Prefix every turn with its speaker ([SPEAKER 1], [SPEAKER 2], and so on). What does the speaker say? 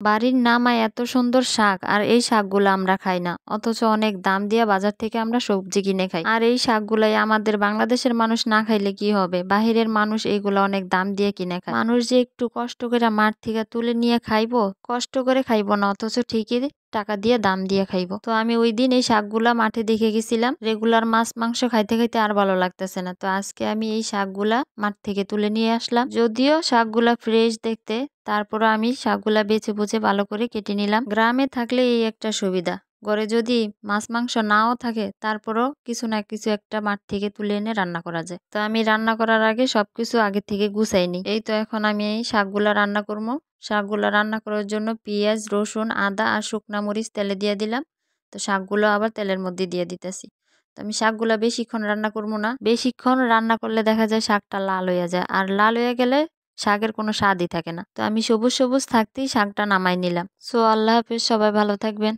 [SPEAKER 1] বাড়ির নামায় এত সুন্দর শাক, আর এই শাকগুলো আমরা খাই না, অথচ অনেক দাম দিয়ে বাজার থেকে আমরা সবজি কিনে খাই। আর এই শাকগুলাই আমাদের বাংলাদেশের মানুষ না খাইলে কি হবে, বাহিরের মানুষ এইগুলো অনেক দাম দিয়ে কিনে খায়। মানুষ যে একটু কষ্ট করে মাঠ থেকে তুলে নিয়ে খাইবো, কষ্ট করে খাইবো না, অথচ ঠিকই টাকা দিয়ে দাম দিয়ে খাইবো। তো আমি ওই দিন এই শাকগুলা মাঠে দেখে গেছিলাম, রেগুলার মাছ মাংস খাইতে খাইতে আর ভালো লাগতেছে না, তো আজকে আমি এই শাকগুলা মাঠ থেকে তুলে নিয়ে আসলাম। যদিও শাকগুলা ফ্রেশ দেখতে, তারপরও আমি শাকগুলা বেছে বুঝে ভালো করে কেটে নিলাম। গ্রামে থাকলে এই একটা সুবিধা, ঘরে যদি মাছ মাংস নাও থাকে তারপরও কিছু না কিছু একটা মাঠ থেকে তুলে এনে রান্না করা যায়। তো আমি রান্না করার আগে সবকিছু আগে থেকে গুছাই নি। এই তো এখন আমি এই শাকগুলা রান্না করবো। শাকগুলা রান্না করার জন্য পেঁয়াজ, রসুন, আদা আর শুকনা মরিচ তেলে দিয়ে দিলাম। তো শাকগুলো আবার তেলের মধ্যে দিয়ে দিতেছি। তো আমি শাকগুলা বেশিক্ষণ রান্না করবো না, বেশিক্ষণ রান্না করলে দেখা যায় শাকটা লাল হয়ে যায়, আর লাল হয়ে গেলে শাকের কোনো স্বাদই থাকে না। তো আমি সবুজ সবুজ থাকতেই শাকটা নামাই নিলাম। সো আল্লাহ হাফেজ, সবাই ভালো থাকবেন।